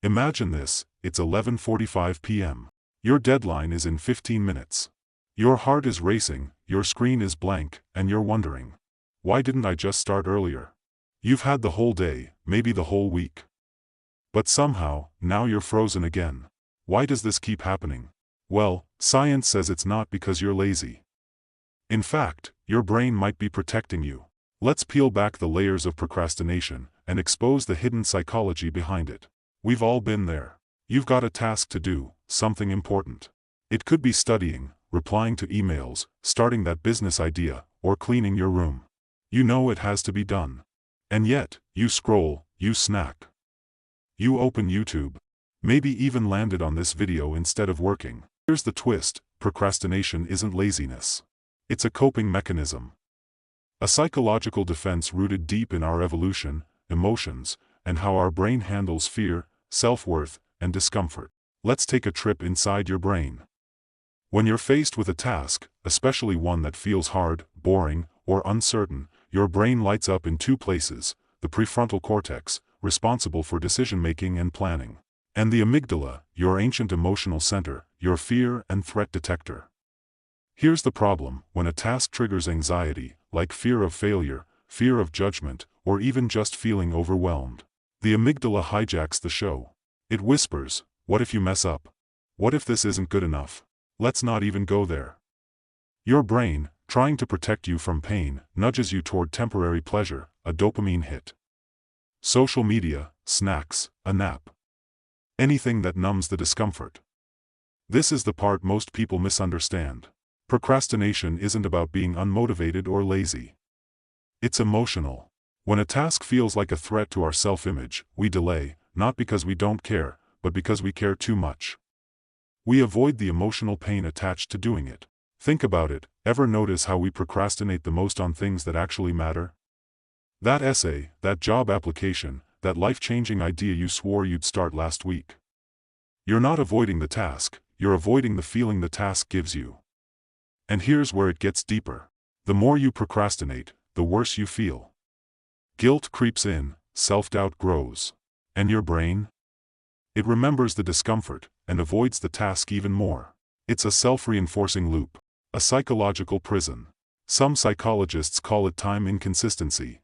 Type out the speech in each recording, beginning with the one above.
Imagine this, it's 11:45 p.m. Your deadline is in 15 minutes. Your heart is racing, your screen is blank, and you're wondering, why didn't I just start earlier? You've had the whole day, maybe the whole week. But somehow, now you're frozen again. Why does this keep happening? Well, science says it's not because you're lazy. In fact, your brain might be protecting you. Let's peel back the layers of procrastination and expose the hidden psychology behind it. We've all been there. You've got a task to do, something important. It could be studying, replying to emails, starting that business idea, or cleaning your room. You know it has to be done. And yet, you scroll, you snack. You open YouTube. Maybe even landed on this video instead of working. Here's the twist, procrastination isn't laziness. It's a coping mechanism. A psychological defense rooted deep in our evolution, emotions, and how our brain handles fear, self-worth, and discomfort. Let's take a trip inside your brain. When you're faced with a task, especially one that feels hard, boring, or uncertain, your brain lights up in two places: the prefrontal cortex, responsible for decision-making and planning, and the amygdala, your ancient emotional center, your fear and threat detector. Here's the problem: when a task triggers anxiety, like fear of failure, fear of judgment, or even just feeling overwhelmed, the amygdala hijacks the show. It whispers, what if you mess up? What if this isn't good enough? Let's not even go there. Your brain, trying to protect you from pain, nudges you toward temporary pleasure, a dopamine hit. Social media, snacks, a nap. Anything that numbs the discomfort. This is the part most people misunderstand. Procrastination isn't about being unmotivated or lazy. It's emotional. When a task feels like a threat to our self-image, we delay, not because we don't care, but because we care too much. We avoid the emotional pain attached to doing it. Think about it, ever notice how we procrastinate the most on things that actually matter? That essay, that job application, that life-changing idea you swore you'd start last week. You're not avoiding the task, you're avoiding the feeling the task gives you. And here's where it gets deeper. The more you procrastinate, the worse you feel. Guilt creeps in, self-doubt grows. And your brain? It remembers the discomfort, and avoids the task even more. It's a self-reinforcing loop. A psychological prison. Some psychologists call it time inconsistency.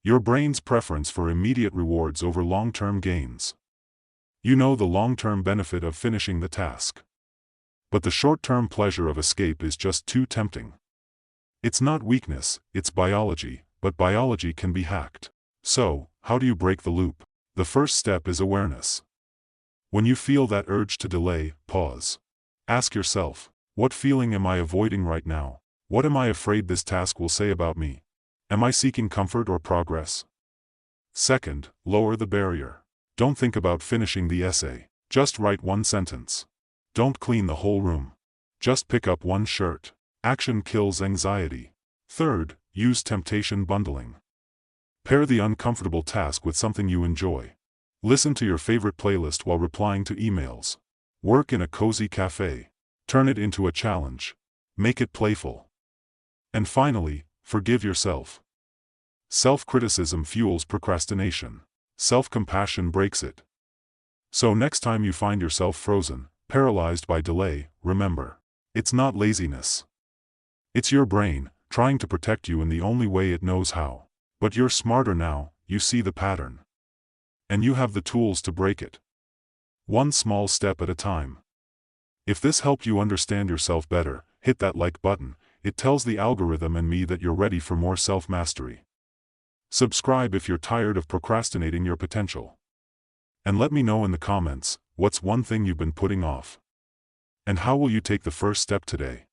Your brain's preference for immediate rewards over long-term gains. You know the long-term benefit of finishing the task. But the short-term pleasure of escape is just too tempting. It's not weakness, it's biology, but biology can be hacked. So, how do you break the loop? The first step is awareness. When you feel that urge to delay, pause. Ask yourself, what feeling am I avoiding right now? What am I afraid this task will say about me? Am I seeking comfort or progress? Second, lower the barrier. Don't think about finishing the essay. Just write one sentence. Don't clean the whole room. Just pick up one shirt. Action kills anxiety. Third, use temptation bundling. Pair the uncomfortable task with something you enjoy. Listen to your favorite playlist while replying to emails. Work in a cozy cafe. Turn it into a challenge. Make it playful. And finally, forgive yourself. Self-criticism fuels procrastination. Self-compassion breaks it. So next time you find yourself frozen, paralyzed by delay, remember, it's not laziness. It's your brain, trying to protect you in the only way it knows how. But you're smarter now, you see the pattern. And you have the tools to break it. One small step at a time. If this helped you understand yourself better, hit that like button. It tells the algorithm and me that you're ready for more self-mastery. Subscribe if you're tired of procrastinating your potential. And let me know in the comments, what's one thing you've been putting off? And how will you take the first step today?